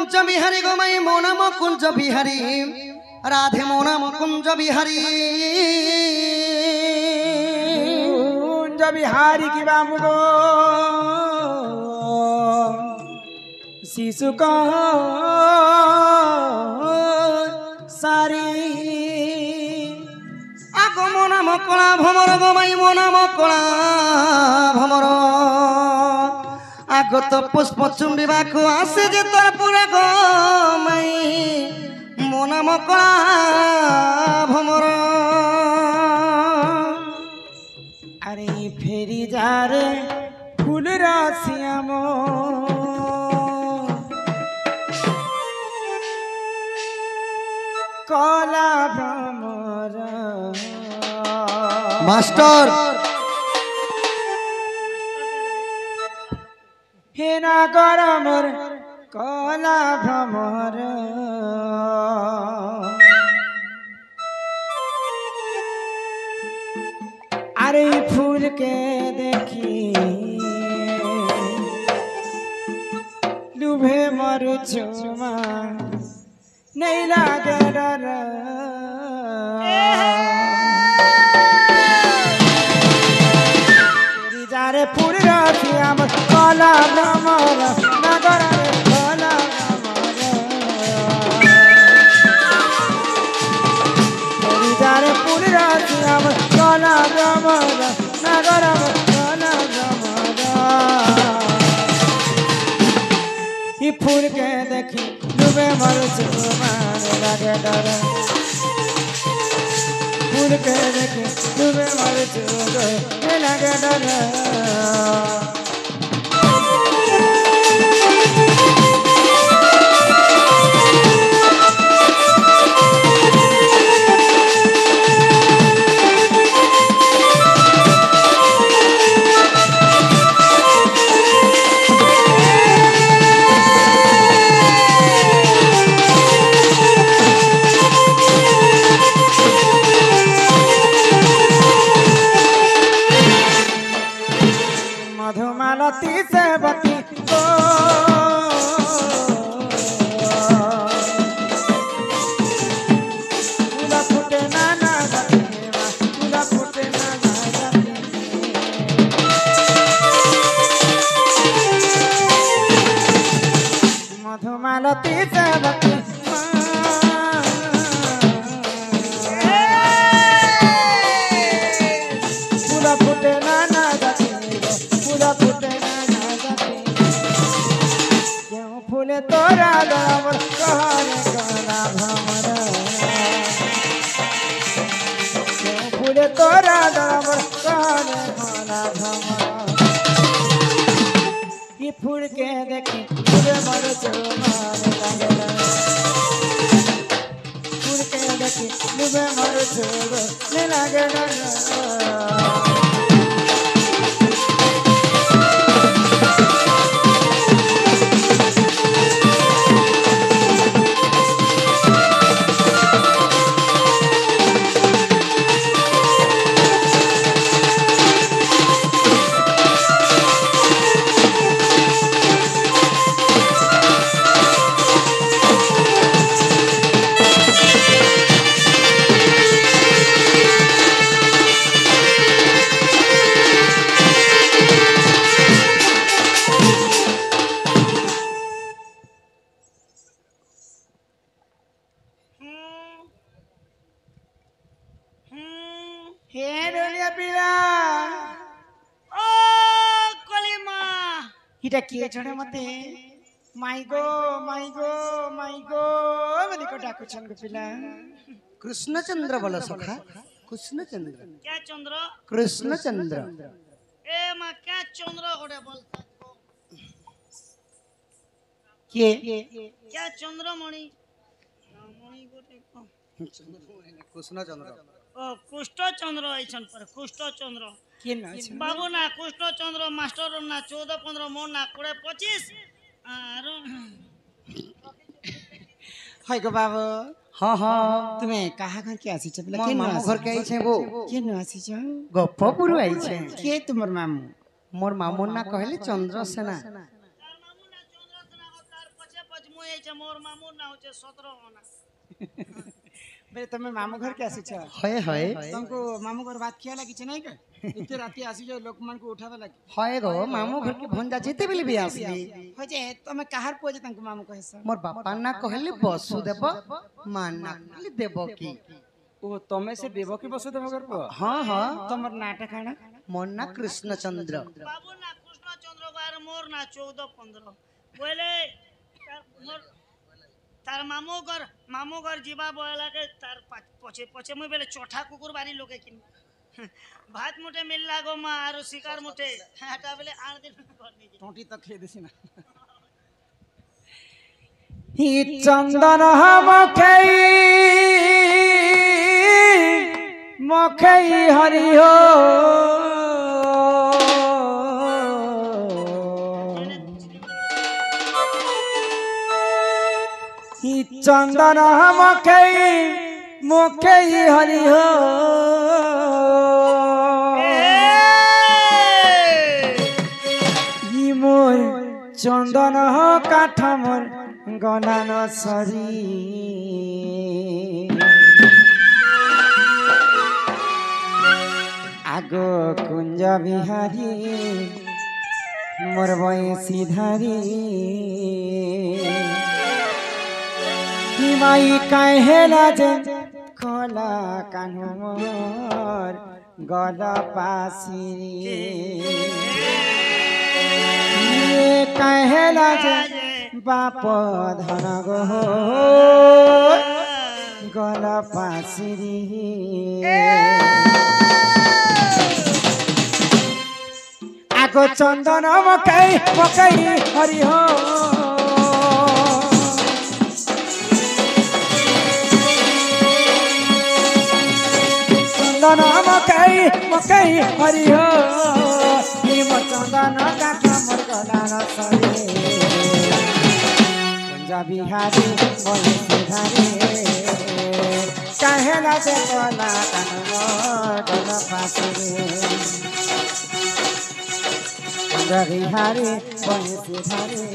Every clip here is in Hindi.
कुंज बिहारी गोमाई मो नाम कुंज बिहारी राधे मो नाम कुंज बिहारी कुंज बिहारी की बाबू गो शिशु को सारी आगो मो नाम कला भमर गोमाई मो नाम कला भमर आगो तो पुष्प चुंबिबा को आसे जे तोर पूरा गोमाई मो नाम कला भमर अरे फेरी जा रे फूल राशियाम कला भ्रमर मास्टर हे नागर मोर कला भ्रमर अरे फूल के देखी डूबे मरु छुमा नहीं लागे डर जा रे फूल राशियाम कला भ्रमर नगर कला भ्रमर जा रे फूल राशियाम कला भ्रमर नगर कला भ्रमर ही फूल के देखी डूबे मरु छुमान लागे डर फूल के देखी डूबे मरु छुमान लागे डर मधुमालती से बती को तुला फुटे ना जाती तुला फुटे ना जाती मधुमालती से बती तुला फुटे ना जाती क्यों फूले तोरा दावर कहने कला भ्रमर क्यों फूले तोरा दावर कहने कला भ्रमर ये फूल के देखी फूले मर चुमार लागे फूल के देखी डूबे मर चुमार लागे हे डोलिया पीला ओ कलिमा हिटा किए छड़े मते माई गो बोली को डाकु छन को पिला कृष्णचंद्र बोला सखा कृष्णचंद्र क्या चंद्र कृष्णचंद्र ए मा क्या चंद्र गोटे बोलता के क्या चंद्रमणि मणि गोटे कृष्णचंद्र ओ कुष्ठ चंद्र आइछन पर कुष्ठ चंद्र के ना छ बाबू ना कुष्ठ चंद्र मास्टर ना 14 15 मोर ना 20 25 आरो हाय गो बाबू हाँ हाँ तुम्हें कहा घर के आसी छ मोर मामू घर के आई छे वो के न आसी छ गप्पपुर आई छे के तुमर मामू मोर मामू ना कहले चंद्रसेना तार मामू ना चंद्र सेना तार पछे पछ मुई आइछ मोर मामू ना होचे 17 होना बे तमे मामू घर के आसी छ হয় হয় तुमको मामू घर बात किया लगी छ नहीं के इते राती आसी जो लोक मन को उठावे लगी হয় গো মামু ঘর কি ভঞ্জা যেতে বলি বি আসলি हो जे तमे काहर पोजे तंको मामू कहे छ मोर बापा ना कहले बसुदेव मा ना कहले देवकी ओ तमे से देवकी वसुदेव घर पो हाँ हाँ तमर नाटक खाना मोर ना कृष्णचंद्र बाबू ना कृष्णचंद्र गार मोर ना 14-15 बोले तार मामू घर जीवा बोला के तार पछे पछे मुई बेले चौथा कुकुर बारी लोके किन भात मुठे मिल लागो मा आरो शिकार मुठे हाटा बेले आर दिन घर नहीं टोटी तक खे देसी ना ही चंदन मखई हरि हो ही चंदन मखई हरि हो ही मोर चंदन काठ मोर गना न सरी आगो कुंज बिहारी मोर बयसी धारी हिमाई कहेला जे कला कान्हो मोर गला पासिरी कहेला जे बाप धन गो गला पासिरी आगो चंदन मकई हरि हो चंदन मकई हरि हो हिम चंदन काठ मोर गला न सरे कुंजा बिहारी बोले सिधारे कहेला से गला कान मोर गला पासरे कुंजा बिहारी बोले सिधारे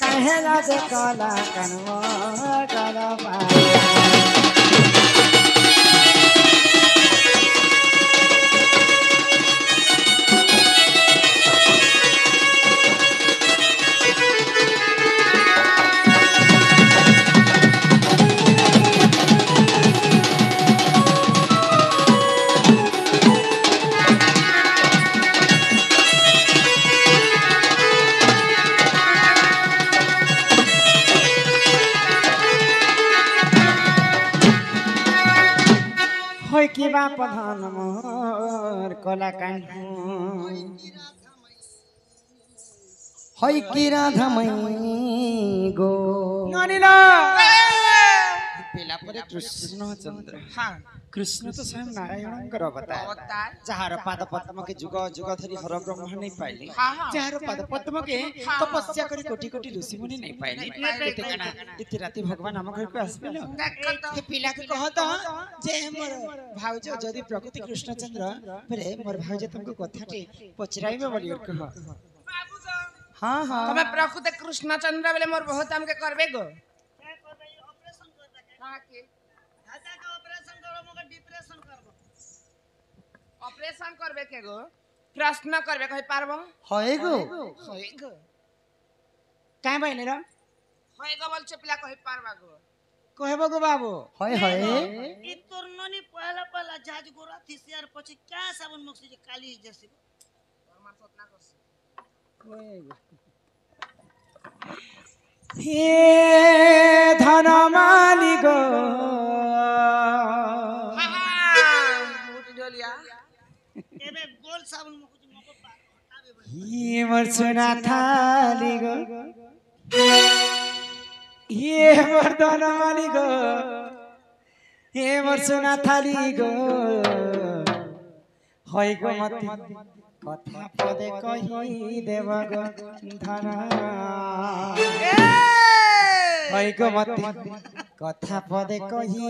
कहेला से गला कान मोर गला पासरे की बाप धन मोर कला कान्हो হয় কি রাধা মাই গো ननिला पेला परे कृष्णचंद्र हां कृष्ण तो स्वयं नारायणଙ୍କର अवतार ଯାହାର ପାଦ ପଦ୍ମକେ ଯୁଗ ଯୁଗ ଧରି ହର ବ୍ରହ୍ମ नहीं पाइले ଯାହାର ପାଦ ପଦ୍ମକେ तपस्या କରି कोटि कोटि ऋषि मुनि नहीं पाइले इति राति भगवान हम घर को आसबिलो के पिला के कहत जे मोर भाउज जदि प्रकृति कृष्णचंद्र परे मोर भाउज तुमको कथाटे पचराइबे बोली कह हाँ हाँ तमे प्रकृति कृष्णचंद्र बेले मोर बहुत हमके करबे गो क्या करबे ऑपरेशन करबे के हां के दादा का ऑपरेशन करो मगर डिप्रेशन करबो ऑपरेशन करबे के गो प्रश्न करबे कहि पारबो হয় गो होय गो काहे बहिनी र होय गो बोल चपला कहि पारबा गो कहबो गो बाबू হয় হয় ई तोर ननी पहला जाज गोरा थिसियार पछि क्या साबुन मुक्सी जे काली जसी मार सतना करसी हे धन मालिक मुट डलिया एबे गोल साबुन मुक्सी मको हटाबे ही मोर सोना थाली गो हे मोर धन मालिक हे मोर सोना थाली गो হয় গো মতি কথা পদে কহি দেব গো ধন হয় গো মতি কথা পদে কহি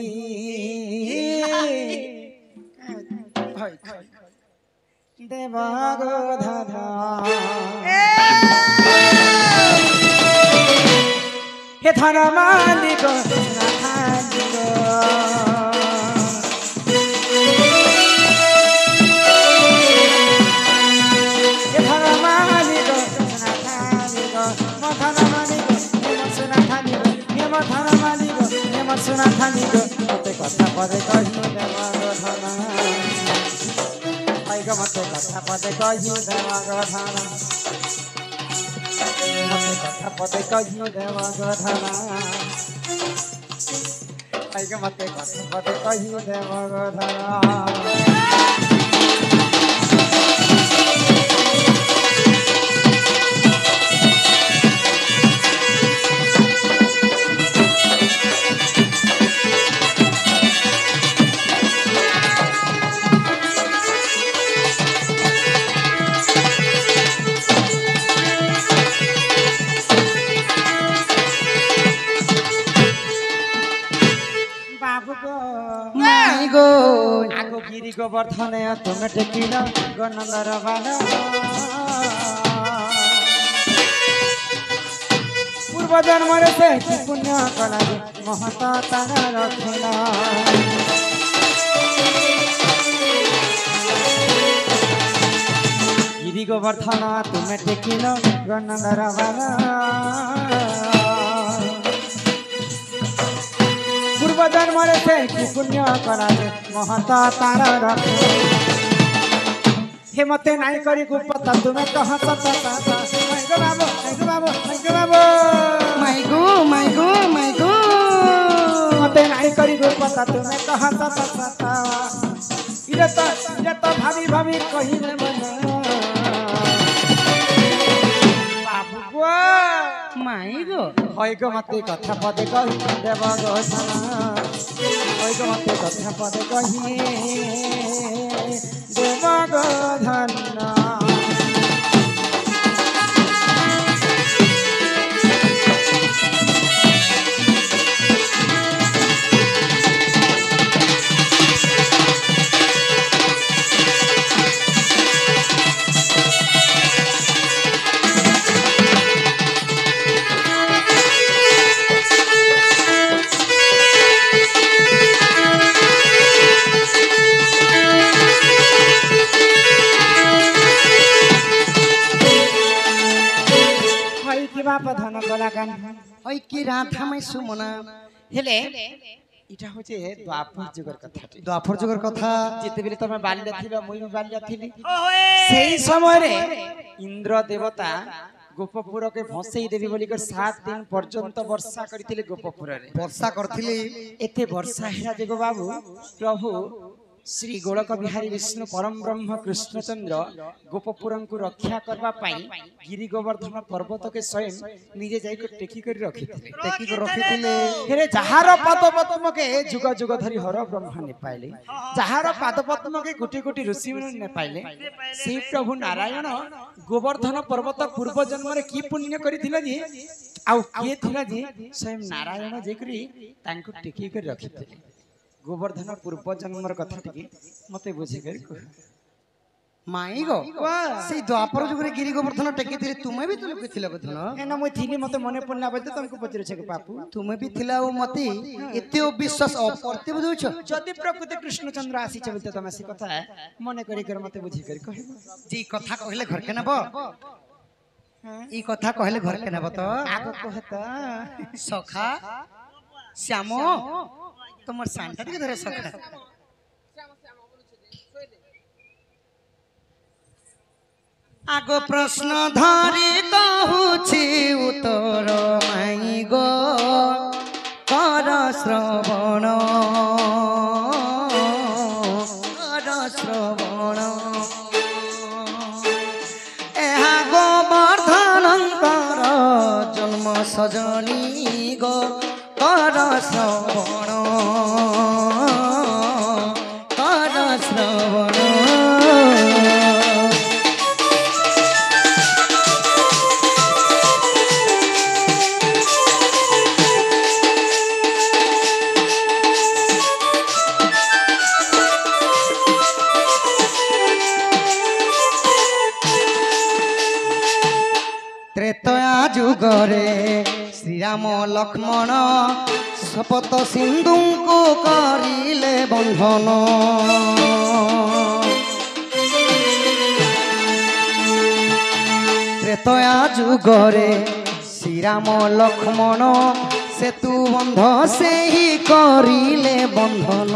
দেব গো ধন हे धन मालिक नाथालिक हे धन मालिक नाथालिक म धन मालिक हे म सुनाथालिक हे म धन मालिक हे म सुनाथालिक मते कथा पदे कहि देव धन आइग मते कथा पदे कहि देव धन मते कथा पदे कहि देव धन आइग मते कथा पदे कहि देव धन माई गो आगो गिरी गोवर्धन तुम टेकिल गनंदर बाल पूर्व जन्म से पुण्य कला महत तार रखिल गिरी गोवर्धन तुम टेकिल गनंदर बाल पूर्व जन्म से पुण्य कला महत तार रखे हे मते नाई करी गुपता तुम्हें कह बाबू माई गो माई गो माई गो मते नाई करी गुपता तुम्हें कह इरे तो भाभी भाभी कही ने बाबू गो माई गो होय गो मते कथा पदे कहि देव गो धन होय गो मते कथा पदे कहि देव गो धन बाप धन कला गान ওই কি রাধা মাই সুমনা হেলে এটা হচ্ছে দ্বাপর যুগের কথা দ্বাপর যুগের কথা যেতেবেলে তুমি বাল্য ছিল মুই বাল্য ଥିଲି ওয়ে সেই সময়ে ইন্দ্র দেবতা গোপপুরকে ভসেই দেবী বলি 7 দিন পর্যন্ত বর্ষা করিଥିଲେ গোপপুরে বর্ষা করছিলি এতে বর্ষা হেরা জগ বাবু প্রভু श्री गोलक बिहारी विष्णु परम ब्रह्म कृष्णचंद्र गोपपुरंकु रक्षा करबा पाई गिरी गोवर्धन पर्वत के स्वयं निजे जाई को टेकी कर रखिथिले टेकी को रखिथिले हेरे जहार पाद पद्म के जुग जुग धरि हर ब्रह्म ने पाइले जहार पाद पद्म के कोटि कोटि ऋषि ने पाइले से प्रभु नारायण गोवर्धन पर्वत पूर्व जन्म रे की पुण्य करिथिले जी आउ के थिला जी स्वयं नारायण जेकरी तांको टेकी कर रखिथिले गोवर्धन पूर्व जन्मर कथा टिके मते बुझे कर माई गो সেই দ্বাপর যুগরে গিরি গোবর্ধন টেকিଥିଲେ তুমি ବି তো লেଖିଥିଲ গোধন এনা মই থিলি মতে মনে পড়না বলতে তোমাকে পচরেছে বাপু তুমি ବି ଥିଲା ଆଉ মতে এতে অবিশ্বাস অকর্তে বুঝছ যদি প্রকৃত কৃষ্ণচন্দ্র আসিছে বলতে তুমি সে কথা মনে করি করে মতে বুঝি করে কহিব জি কথা কহিলে ঘরকে নেব এই কথা কহিলে ঘরকে নেব তো আগে কহতা সখা শ্যাম তোমার সানটা দিকে ধরে সখা আগ প্রশ্ন ধরি কহুছি উত্তর মাই গো কর শ্রবণ কর শ্রবণ এহা গোবর্ধনঙ্কর জন্ম সজনী গো কর শ্রবণ কর শ্রবণ ত্রেতয়া যুগরে শ্রীরাম লক্ষ্মণ শপথ সিন্ধুଙ୍କୁ করিলে বন্ধন ত্রেতয়া যুগরে শ্রীরাম লক্ষ্মণ সেতু বন্ধ সেই করিলে বন্ধন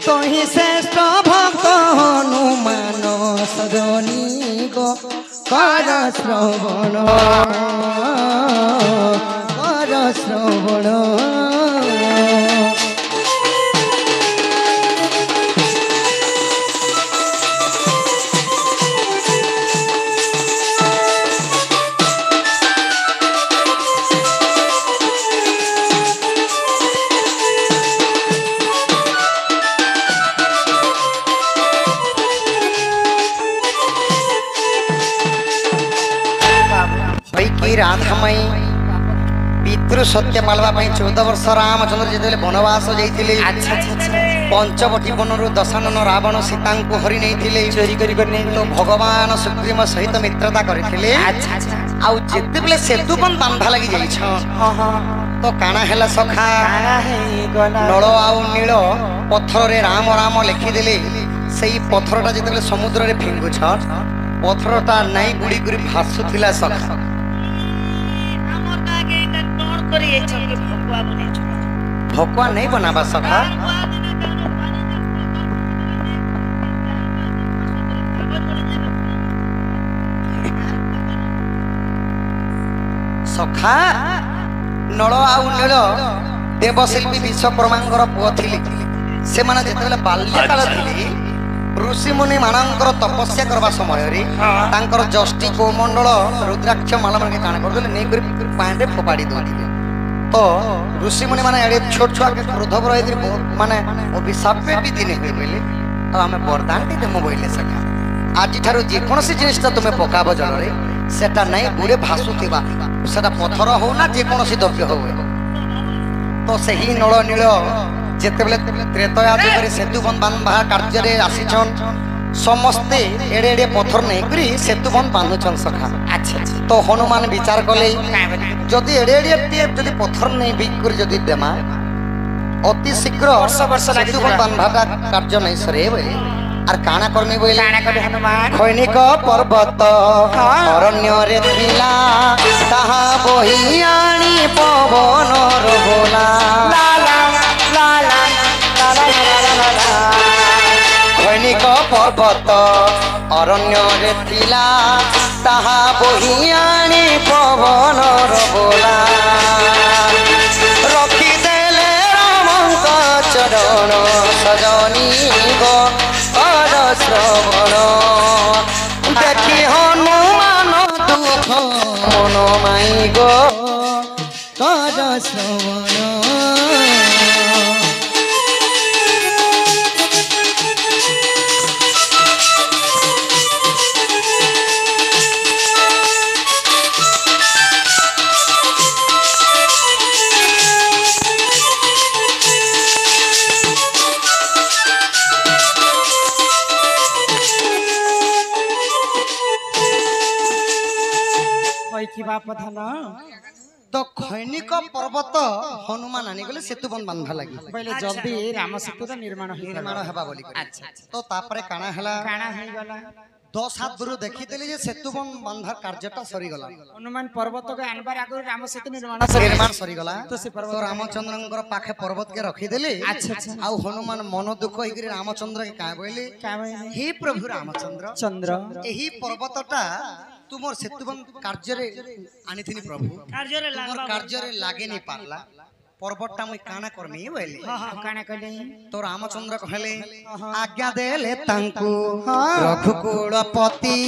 তহি শ্রেষ্ঠ ভক্ত হনুমান সজনী গো কর শ্রবণ কর শ্রবণ राधामयी पितृ सत्य पालवा 14 वर्ष रामचंद्र जिते वनवास जाइथिले पंचवटी बनरु दशानन रावण सीता को हरि नहीं चोरी करी तो भगवान सुग्रीव सहित मित्रता करथिले आउ जेते बेले सेतुबन बांधा लगी जाई छ तो काना हैला सखा नळ आउ नील पत्थर रे राम राम लिखि देले सेई पत्थरटा जेते बेले समुद्र रे फिंगु छ पत्थरटा नाही गुडी गुडी भासुथिला सखा भकुआ नहीं बनावा सखा सखा नल आउ नील देवशिल्पी विश्वकर्मांकर पुओ थिले से माने जेतेबेले बाल्यकाल थिले ऋषि मुनि मानकर तपस्या करवा समय रे तांकर जष्टि कोमंडल रुद्राक्ष माला मन के कान करदले नै कर पांडे फोपाडी दोथिले तो ऋषि मुनि माने एडे छोट छोट के क्रोधव रही माने अभिशाप भी दिन हुए बोले तो आम वरदान टी देमु बोले सखा आज ठारो जे कोनसी जिनिसटा तुमे पकाबो जल रे सेटा नै गुरे भासुथिबा सेटा पत्थर हो ना जे कोनसी द्रव्य हो तो सही नळ नील जेतेबेले त्रेतया जुगरे सेतुबन बांधा कार्य रे आसीछन समस्ते एडे एडे पत्थर नै करी सेतुबन बांधुछन सखा अच्छा तो हनुमान विचार कले जदि एडे एडे जदि पत्थर नै बिक कर जदि देमा अति शीघ्र वर्ष सेतुबन बांधाटा कार्य नै सरे बे आर काना करमी बोले काना करे हनुमान खैनिक पर्वत अरण्य रे थिला ताहा बही आनी पवन रबोला ला ला ला ला ला ला खैनिक पर्वत अरण्य रे थिला ताहा बही आनी पवन रबोला रखी देले रामंक चरण सजनी गो कर श्रवण देखी हनुमान दुख मन माई गो कर श्रवण तो खैनिक पर्वत हनुमान आनी गले सेतुबन बांधा लगी पहले जल्दी राम सेतु निर्माण हेबा बोली तो तापरे काना हला 10 हाथ दूर देखी देली जे सेतुबन बांधा कार्यटा सरी गला हनुमान पर्वत के आनबार आगु राम सेतु निर्माण सरी गला तो से पर्वत रामचंद्रंकर पाखे पर्वत के रखी देली अच्छा आ हनुमान मन दुख होई कि रामचंद्र के का बोली हे प्रभु रामचंद्र चंद्र एही पर्वतटा तुमर सेतुबन कार्य रे आनी थिनी प्रभु कार्य रे लागे नहीं पारला पर्वतटा मुई काना करमी बोली काना कहले तो रामचंद्र कहले आज्ञा देले तांकु रघुकुलपति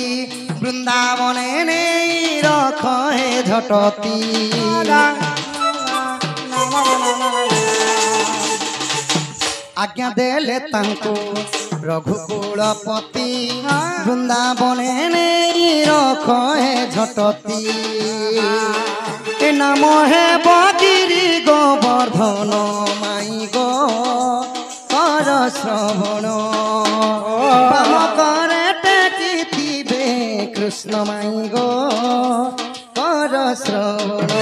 वृंदावने ने रख हे झटती आज्ञा देले तांकु रघुकुलपति वृंदावने ने रख हे झटती ए नाम हे बगिरी गोवर्धन माई गो कर श्रवण बाम करे टेकी कृष्ण माई गो कर श्रवण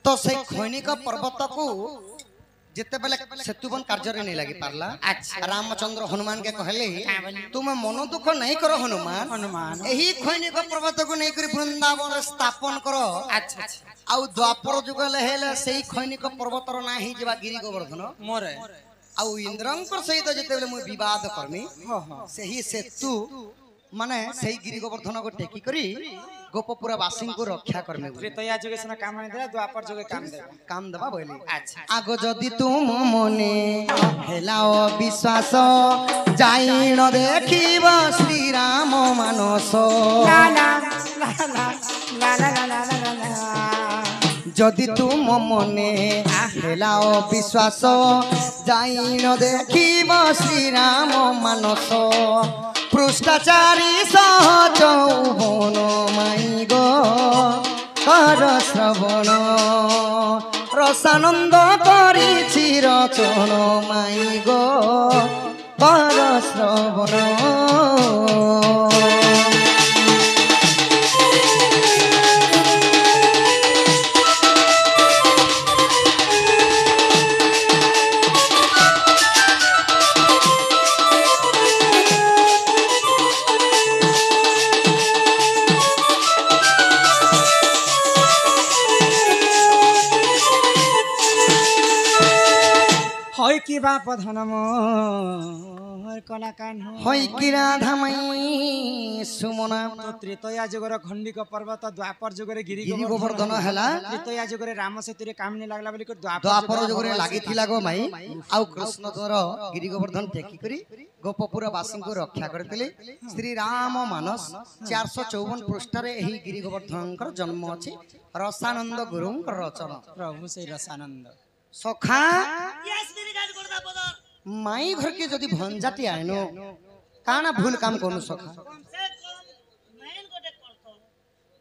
तो से खैनिक पर्वत को जिते बेले सेतुबन कार्य नहीं लगी पारला रामचंद्र हनुमान के कहले तुम मन दुख नहीं करो हनुमान यही खैनिक पर्वत को नहीं करी वृंदावन स्थापन करो आउ द्वापर जुग हेले सेही खैनिक पर्वतर ना ही जेबा गिरि गोवर्धन मोरे आउ इंद्रंकर सहित जिते बेले मु विवाद करमी सेही सेतु माने सही गिरि गोवर्धन को टेकी करी गोपपुरा वासी को रक्षा करमे त्रेतया जुगे सना काम नहीं दे द्वापर जुगे काम देबा बोली आगो जदि तुम मने हेलाओ विश्वास जाई न देखिब श्री राम मानस जदि तुम मने हेलाओ विश्वास जाई न देखिब श्री राम मानस पृष्ठाचारी सहज यौवन माई गो कर श्रवण रसानंद करिछि रचन माई गो कर श्रवण होय कि बाप धनम कलाकान होय कि राधामयी सुमना तो त्रेतया जुगर खंडिक पर्वत द्वापर जुगरे गिरि गोवर्धन हैला त्रेतया जुगरे राम सेतुरे काम नहीं लागला बोली द्वापर जुगरे लागिथिला गो माई आउ कृष्ण तोर गिरि गोवर्धन टेकी करी गोपपुर वासी को रक्षा करथिले श्री राम मानस 454 पृष्ठ रे एही गिरि गोवर्धन कर जन्म अछि रसानंद गुरुं रचना प्रभु से रसानंद सखा यस मेरी गाड़ी करदा पदर माई घर के जदि भंजाटी आइनो काना भूल काम कोनु सखा कम से कम मैन को देख करतो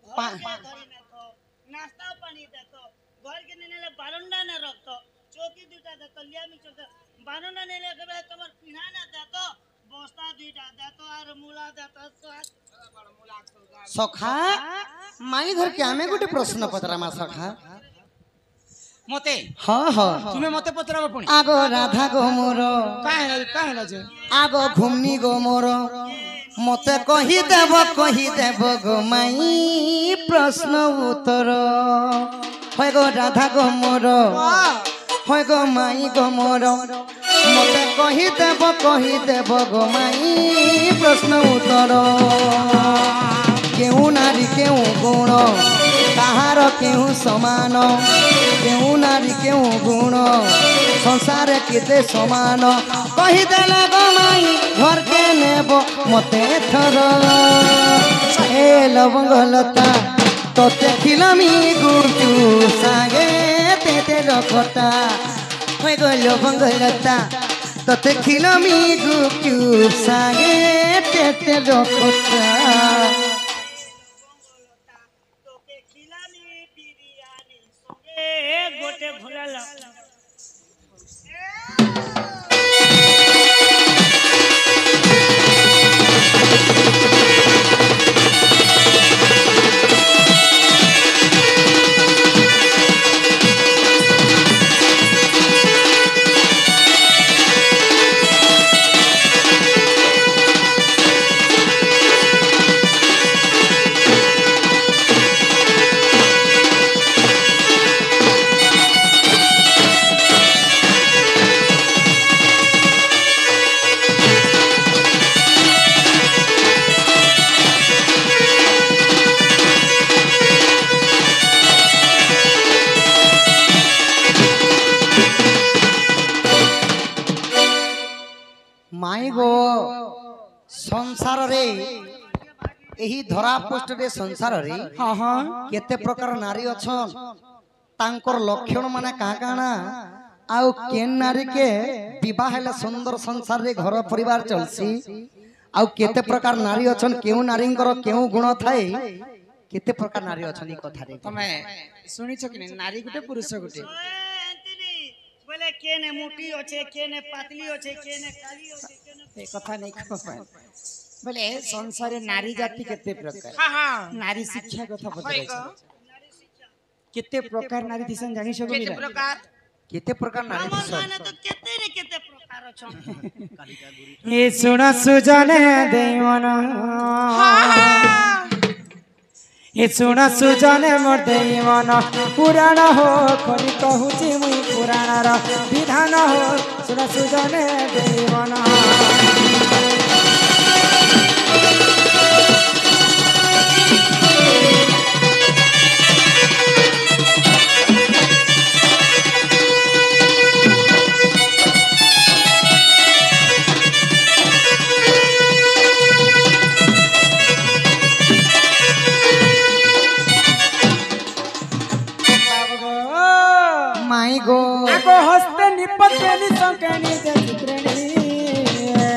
घर के धरी में तो नाश्ता पानी देतो घर के नेले बारंडा ने रखतो चौकी दुटा देतो लिया मिक्सर दे बारंडा ने ले के तमर पिना ना देतो बस्ता दुटा देतो और मूला देतो सखा माई घर के आमे गोटे प्रश्न पतरामा सखा मते हाँ हाँ तुम्हें मते पतराबो पुणी आगो राधा गो मोर काहे जे आगो घुमनी गो मोर मते कही देव गो माई प्रश्न उत्तर होय गो राधा गो मोर होय गो माई गो मोर मते कही देव गो माई प्रश्न उत्तर केहू नारी केहू गुण कहार केहू समान केहू नारी केहू गुण संसार केते समान कहीदेले गो माई घर के नेब मते थर ए लवंगलता तोते खिलामी गुटू सागे तेते रखता होय गो लवंगलता तोते खिलामी गुटू सागे तेते रखता गोटे भुलाला माई गो संसार रे एही धरा पृष्ठ रे संसार रे हाँ हाँ केते प्रकार नारी अछन तांकर लक्षण माने का काना आउ केन नारी के विवाह हेले सुंदर संसार रे घर परिवार चलसी आउ केते प्रकार नारी अछन केउ नारींकर केउ गुण थाए केते प्रकार नारी अछन ई कथा रे तमे सुनिछ कि नहीं नारी गुटे पुरुष गुटे एंतनी बोले केने मोटी होचे केने पतली होचे केने काली होचे केने ए कथा नहीं कह पाए बोले संसार नारी जाति केते प्रकार हाँ हाँ नारी शिक्षा कथा पता होई गो। केते प्रकार नारी दिसन जानि सको केते मिला प्रकार केते प्रकार नारी हमर दिसन माने तो केते रे केते प्रकार अछन ए सुन सुजने देवन ए सुन सुजने मोर देवन पुराण हो करि कहूची मुई पुराण र विधान हो सुन सुजने देवन माई गो आगो हस्ते निपत्तेनि संकेनि जे चित्रेणी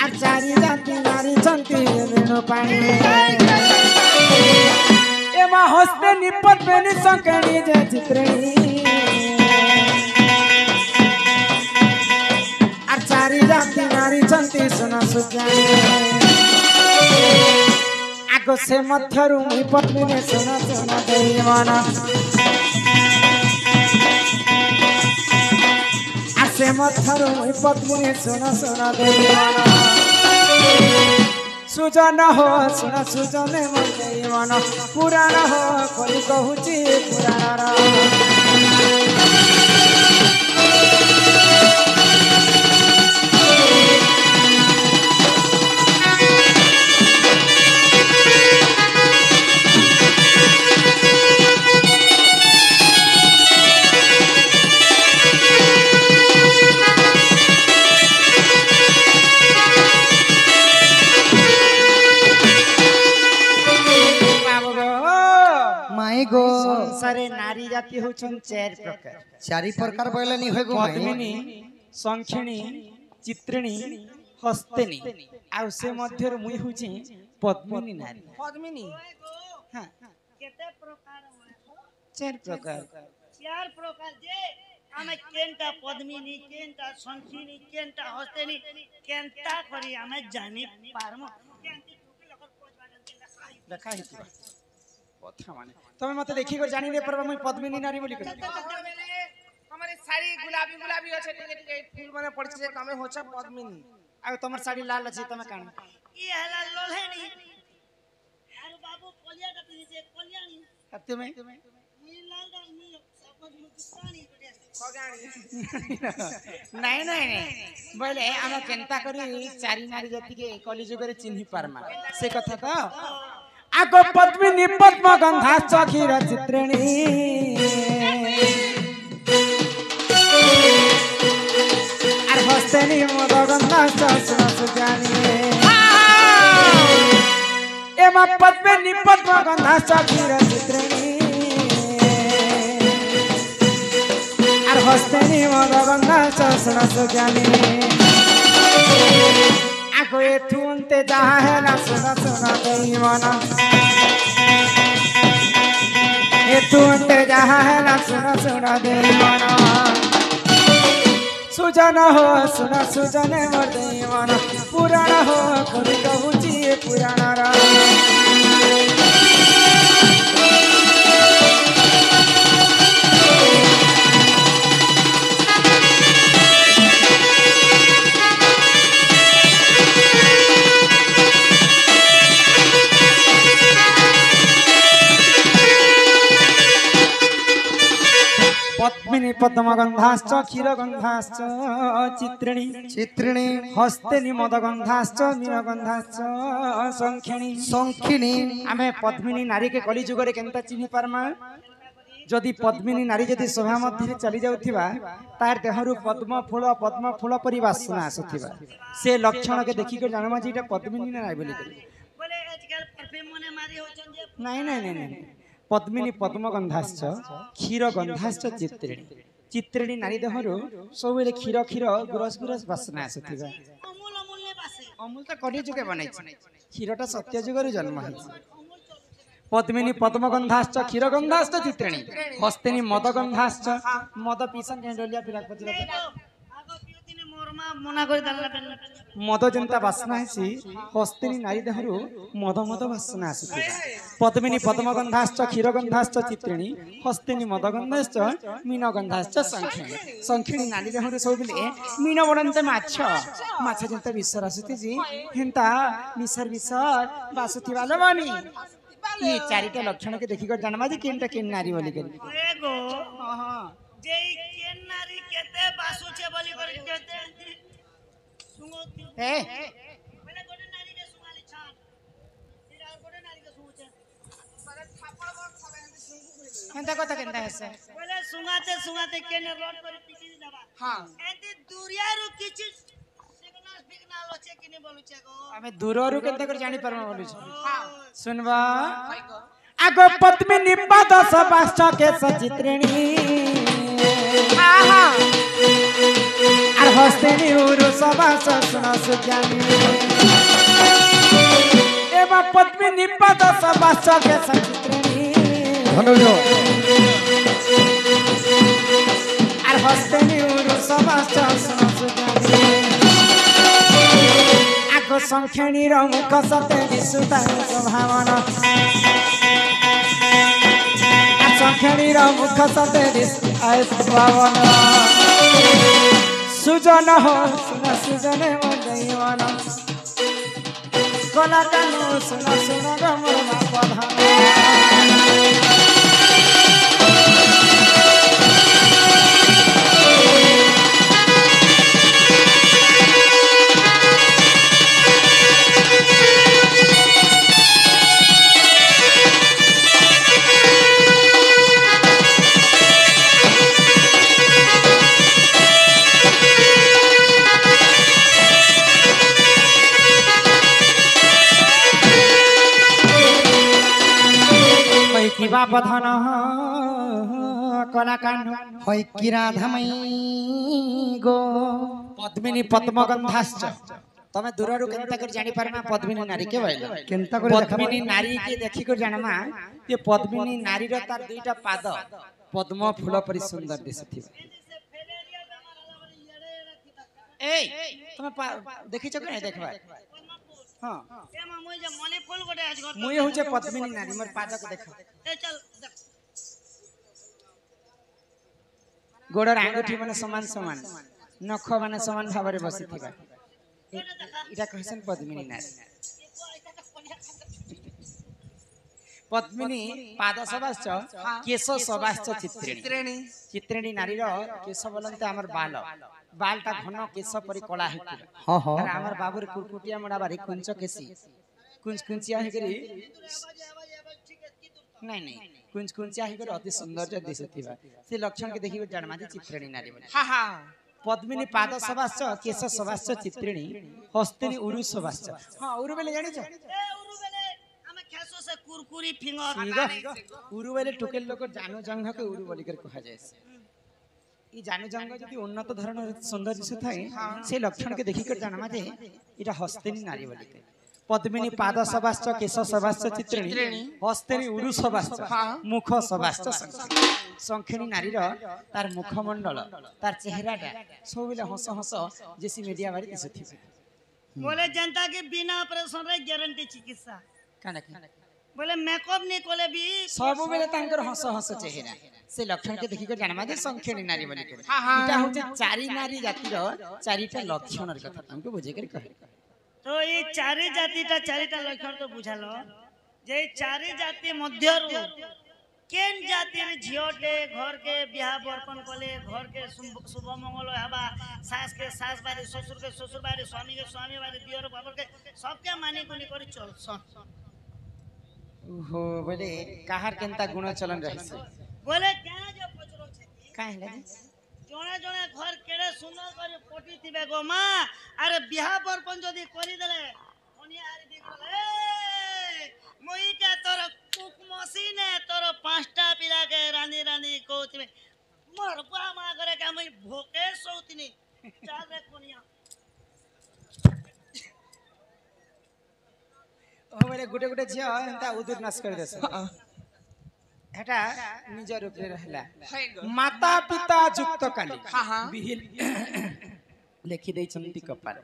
आचारी जाति नारी चंती वेणु पाणी एमा हस्ते निपत्तेनि संकेनि जे चित्रेणी आचारी जाति नारी चंती सुन सुजानी आगो से मध्यरु मुई पत्नी ने सुना सुना देवन आसे मध्यरु मुई पत्नी ने सुना सुना देवन सुजन हो सुना सुजने मन देवन पुराण हो कलि कहूची पुराण रा माई गो संसारे नारी जाति होछन चार प्रकार चारि प्रकार बोले नी होय गो पद्मिनी संखिणी चित्रिणी हस्तिनी आउ से मध्यर मुई होची पद्मिनी नारी पद्मिनी हां केते प्रकार होय चार प्रकार चार प्रकार जे हमें केनटा पद्मिनी केनटा संखिनी केनटा हस्तेनी केनटा करी हमें जानी पारमो केनटी टोपी लगर पोजबाडन केनटा देखा हित কথা মানে তুমি মতে দেখি করে জানি নে পারবা মই পদ্মিনী নারী বলি কই हमारी साड़ी गुलाबी गुलाबी अच्छे टिके टिके फूल माने पड़ছে যে তুমি হচ্ছে পদ্মিনী আর তোমার শাড়ি লাল আছে তুমি কান ई हला लोलहेनी आरो बाबू कोलियाटा पिनिसे कोलियानी তুমি मी लालडा मी सपज मुस्तानी कोटे নাই নাই নাই বলে আমরা কেনতা করি চারি নারী জাতিকে কলি যুগরে চিহ্নি পারমা সে কথা তো आगो पद्मिनी पद्म गंधा चखीर चित्रिणी आर हस्तेनी मद गंधा सुन सुजानी एमा पद्मिनी पद्म गंधा चखीर चित्रिणी आर हस्तेनी मद गंधा सुन सुजानी आगो एठू अंते जहाँ है ना सुना सुना देवाना एठू अंते जहाँ है ना सुना सुना देवाना सुजन हो सुना सुजने मोर देवाना पुराण हो कवि कहूची पुराण रा पद्मिनी पद्मगंधाश्च क्षीरगंधाश्च चित्रिणी चित्रिणी हस्तेनी मदगंधाश्च मीनगंधाश्च संखिणी संखिणी आमे पद्मिनी नारी के कली जुगरे केनता चिन्हि पारमा जदि पद्मिनी नारी जदि सभा मध्य चली जाउथिबा तार देहरु पद्म फूल परि वासना आसुथिबा से लक्षण के देखि के जानमा जे एटा पद्मिनी नारी बोली बोले आजकल परफ्यूम मने मारी होचन जे नहीं नहीं नहीं नहीं पद्मिनी पद्मगंधाश्च क्षीरगंधाश्च चित्रिणी ଚିତ୍ରିଣୀ ନାରୀ ଦେହରୁ ସବୁବେଳେ କ୍ଷୀର କ୍ଷୀର ଗୁରସ ଗୁରସ ବାସନା ଆସୁଥିବା ଅମୁଲ ଅମୁଲ ନେ ବାସେ ଅମୁଲ ତ କଲି ଯୁগে ବନେଇଛି କ୍ଷୀରଟା ସତ୍ୟ ଯୁଗରୁ ଜନ୍ମ ହେଇଛି ପଦ୍ମିନୀ ପଦ୍ମଗନ୍ଧାଶ୍ଚ କ୍ଷୀରଗନ୍ଧାଶ୍ଚ ଚିତ୍ରିଣୀ ହସ୍ତିନୀ ମଦଗନ୍ଧାଶ୍ଚ ମଦ ପିସନ୍ ଡୋଲିଆ ପିଲାକ ପଚରା ଆଗ ପିଉତିନେ ମୋର ମା ମନା କରି ଦେଲା ମଦ ଯେନ୍ତା ବାସ୍ନା ହେଇଛି ହସ୍ତିନୀ ନାରୀ ଦେହରୁ ମଦ ମଦ ବାସ୍ନା ଆସୁଥିଲା ପଦ୍ମିନୀ ପଦ୍ମଗନ୍ଧାଶ୍ଚ କ୍ଷୀରଗନ୍ଧାଶ୍ଚ ଚିତ୍ରିଣୀ ହସ୍ତିନୀ ମଦଗନ୍ଧାଶ୍ଚ ମୀନଗନ୍ଧାଶ୍ଚ ଶଙ୍ଖିଣୀ ଶଙ୍ଖିଣୀ ନାରୀ ଦେହରୁ ସବୁବେଳେ ମୀନ ବଣନ୍ତେ ମାଛ ମାଛ ଯେନ୍ତା ବିଷର ଆସୁଥିଛି ହେନ୍ତା ବିଷର ବାସୁଥିବା ଲୋବାନି ये चारिटा लक्षण के देखी कर जानवा जे केनटा केन नारी बोली कर एगो जे केन नारी केते बासुचे बोली कर केते सुंगोती ए पहले गोटे नारी के सुंगाली छान फिर और गोटे नारी के सुंगुचे पहले थापड़ बर खबे एंता कथा केनता हेसे पहले सुंगाते सुंगाते केने रोड पर पिटी दबा हां एंती दूरिया रु किछि सिग्नल होचे किने बोलुचे गो हमें दूररु केनता कर जानि परमा बोलु छ हां सुनबा आगो पद्मिनी पद सपाश्च के सचित्रिणी आहा आर हस्तिनी उरु सबास सुन सुज्ञानी एवा पद्मिनी पद सपाश्च के सचित्रिणी धनुजो आर हस्तिनी उरु सबास सुन सुज्ञानी आगो संखेणी र मुख सते विसुता स्वभावना संखेणी र मुख सते विसुता स्वभावना सुजन हो सुन सुजने मो दैवन कला कानु सुन सुन ग मोर बापधान बधन कला कांड होय कि राधामयी गो पद्मिनी पद्मगंधाश्च तमे दूररु केनता कर जानि पारमा पद्मिनी नारी के बैल केनता करे पद्मिनी नारी के देखि कर जानमा ये पद्मिनी नारी रो तार दुईटा पाद पद्म फूल परि सुंदर दिसथि ए तमे देखि छ के देखबा हां ए मामू जे मनी फूल गोटे आज घर मुई हो जे पद्मिनी नारी मोर पाद को देख ए चल देख गोडर आंगठी माने समान समान नख माने समान भाबरे बसिथिबा इटा कहसन पद्मिनी नारी पद्मिनी पाद सबाश्च केश सबाश्च चित्रिणी चित्रिणी नारी रो केश बोलंते हमर बाल बालटा घन केश परि कला हेति हां हां अरे हमर बाबूर कुरकुटिया मोडा बारी कुंच केसी कुंच कुंचिया हे करी नहीं नहीं कुंच कुंचिया हे करी अति सुंदर जे दिसथिबा से लक्षण के देखि जानमा जे चित्रिणी नारी बोले हां हां पद्मिनी पाद सबाश्च केश सबाश्च चित्रिणी हस्तिनी उरु सबाश्च हां उरु बेले जानि छ ए उरु बेले हमें खेसो से कुरकुरी फिंगर उरु बेले टोकेल लोक जानू जंघ के उरु बोली कर कहा जाय ई जानू जंघ जदी उन्नत धरणर सुंदर दिसु थाए से लक्षण के देखि कर जानमा जे इटा हस्तिनी नारी बोली के पद्मिनी पाद सबाश्च केश सबाश्च चित्रिणी हस्तिनी उरु सबाश्च मुख सबाश्च संखिणी नारी रो तार मुखमंडल तार चेहराटा सबले हस हस जेसी मीडिया बारी दिसथि बोले जनता के बिना ऑपरेशन रे गारंटी चिकित्सा काना बोले मेकअप नहीं कोले भी सब बेले तांकर हस हस चेहरा से लक्षण के देखि कर जानमा जे संखिणी नारी बोली के इटा हो जे चारि नारी जाति रो चारिटा लक्षण र कथा तुमको बुझे कर कहे तो ये चारि जातिटा चारिटा लक्षण तो बुझालो जे चारि जाति मध्यरु केन जातिर झियोटे घर के बियाह बर्पण कले घर के शुभ मंगल हबा सास के सास बारी ससुर के ससुर बारी स्वामी के स्वामी बारी दियर बाबर के सबके माने गुनी करी चलसन ओहो बोले काहार केनता गुण चलन रहसे बोले क्या जो पचरो छे काहे लागे जोने जोने घर केड़े सुंदर करी पोटी थिबे गो मां अरे बियाह बर्पण जदी करी देले ओनी आरी दिगले मोई के तोर कुक मशीने तोर पांचटा पिला के रानी रानी कहथिबे मोर बुआ मां करे बोले गुटे गुटे झियो एंता उदुर नाश कर देस हेटा निज रूप रे रहला माता पिता युक्त काली बिहिल लेखि देई छंती कपाल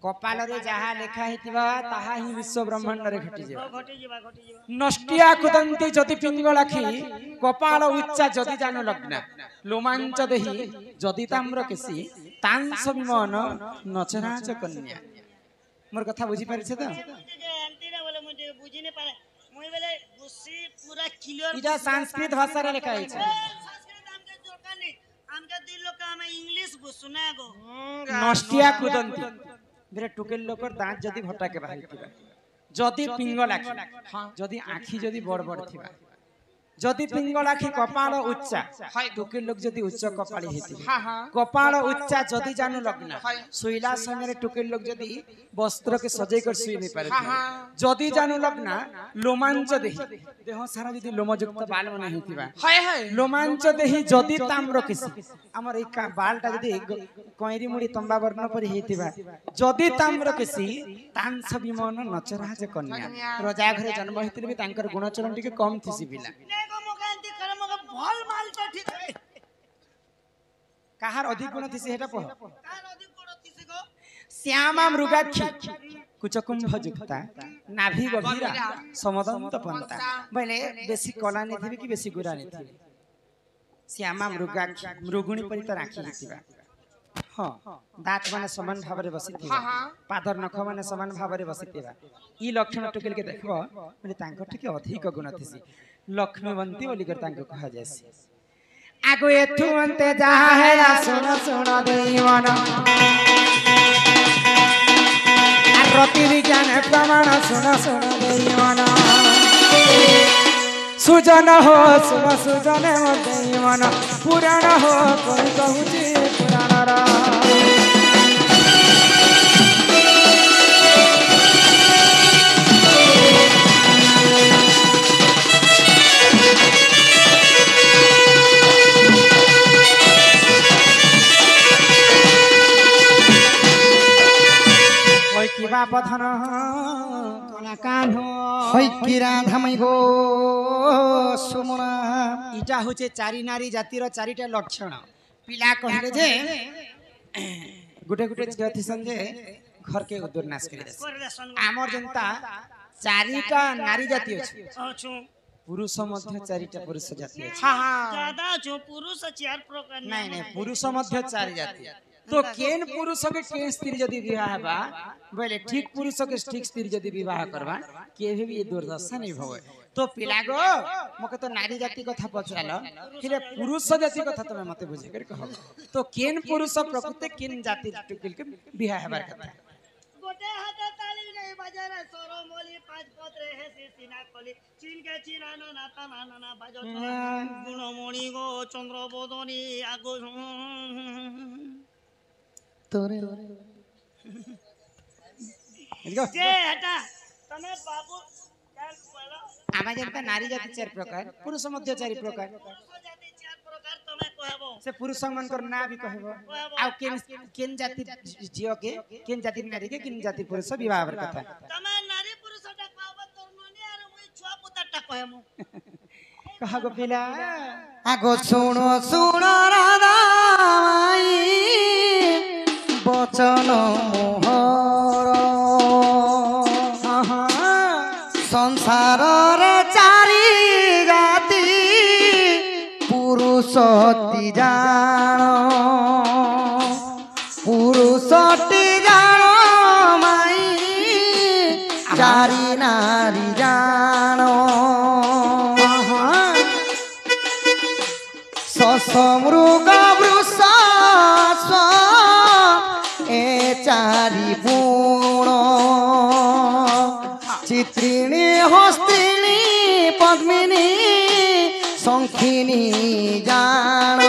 कपाल रे जहा लेखा हितिबा ताहा ही विश्व ब्रह्मांड रे घटी जेबा घटी जीवा नष्टिया कुदंती जति पिंगलाखी कपाल उच्चा जति जानो लग्ना लोमांच देही जति ताम्र केसी तांस विमान नचराज कन्या मोर कथा बुझी पारिछे त एंटी ना बोले मुझे बुझी नहीं पारे मुई बोले गुस्सी पूरा क्लियर इटा संस्कृत भाषा रे लिखा है संस्कृत हमके जोका नहीं हमके दिल लोग का हमें इंग्लिश सुना गो नष्टिया कुदंती मेरे टुकेल लोकर दांत जदी भट्टा के बाहिथिबा जदी पिंगल आखी जदी आखी जदी बड़ बड़ थिबा जदी पिंगल आखी कपाल उच्चा टुकेल लोक जदी उच्च कपाली हेतिबा कपाल उच्चा जदी जानु लग्न सोइला संगे रे टुकेल लोक जदी वस्त्र के सजै कर सुई नै पारे जदी जानु लग्न लोमांच देही देह सारा जदी लोमयुक्त बाल मन हेतिबा लोमांच देही जदी ताम्र केसी हमर ए का बालटा जदी कइरी मुडी तंबा वर्ण पर हेतिबा जदी ताम्र केसी तांस विमान नचराज कन्या राजा घरे जन्म हेतिले भी तांकर गुणचरण टिके कम थिसी बिला नहीं को मौका एंटी करे मौका भल माल तो ठीक है काहार अधिक गुण थिसी हेटा पह कार अधिक गुण तिसे गो श्यामा मृगाक्षी कुचकुंभ जुक्ता नाभि गभीरा समदंत पंता बोले बेसी कला नै थिबे कि बेसी गुरा नै थिबे श्यामा मृगाक्षी मृगुणी परि त राखी हितिबा हां दांत माने समान भाव रे बसिथिबा पादर नख माने समान भाव रे बसिथिबा ई लक्षण टुकेल के देखबो माने तांको टिके अधिक गुण थिसी लक्ष्मीवंती बोली कर तांको कहा जायसी आगो एथु अंते जहा है सुन सुन देवन रति विज्ञान प्रमाण सुन सुन देवन सुजन हो सुन सुजन देवन पुराण हो कोई कहूची पुराण रा किबा बधन कला कान्हो हई की राधामई गो सुमना इटा होचे चारि नारी जातिर चारिटा लक्षण पिला कहले जे गुटे गुटे जथिसन जे घर के उद्दर नाश करे देस कर देसन आमर जनता चारिटा नारी जाति अछि छु पुरुष मध्य चारिटा पुरुष जाति अछि ज्यादा जो पुरुष चार प्रकार नहीं नहीं पुरुष मध्य चारि जाति तो केन पुरुष के केन स्त्री जदी विवाह बा बोले ठीक पुरुष के ठीक स्त्री जदी विवाह करबा केभी भी दुर्दशा नहीं होवे तो पिला गो मके तो नारी जाति कथा पछरालो फिर पुरुष जाति कथा तमे मते बुझे कर कहब तो केन पुरुष प्रकृति केन जाति टुकिल के विवाह हेबार कथा गोटे हाथे ताली नहीं बजा रे सोरो मोली पांच पत्रे है सीना कोली चीन के चिरानो नाता नाना बाजो गुणमणि गो चंद्रबोधनी आगो तोरे जे हटा तमे बाबू क्या बोलो आमा जनता नारी जाति चार प्रकार पुरुष मध्य चारि प्रकार पुरुष जाति चार प्रकार तमे कहबो से पुरुष मनकर ना भी कहबो आ केन जाति जियो के केन जाति नारी के केन जाति पुरुष विवाह हेबार कथा तमे नारी पुरुष टा कहबो तोर ननी आर मुई छुआ पुता टा कहमु कहा गो पिला आगो सुनो सुनो राधामई बचन मोहर संसार रे चारि जाति पुरुषटी जान पुरुषटी जान माई चारि नारी जान समृग वृष ए चारि गुण चित्रिणी हस्तिनी पद्मिनी शंखिनी जान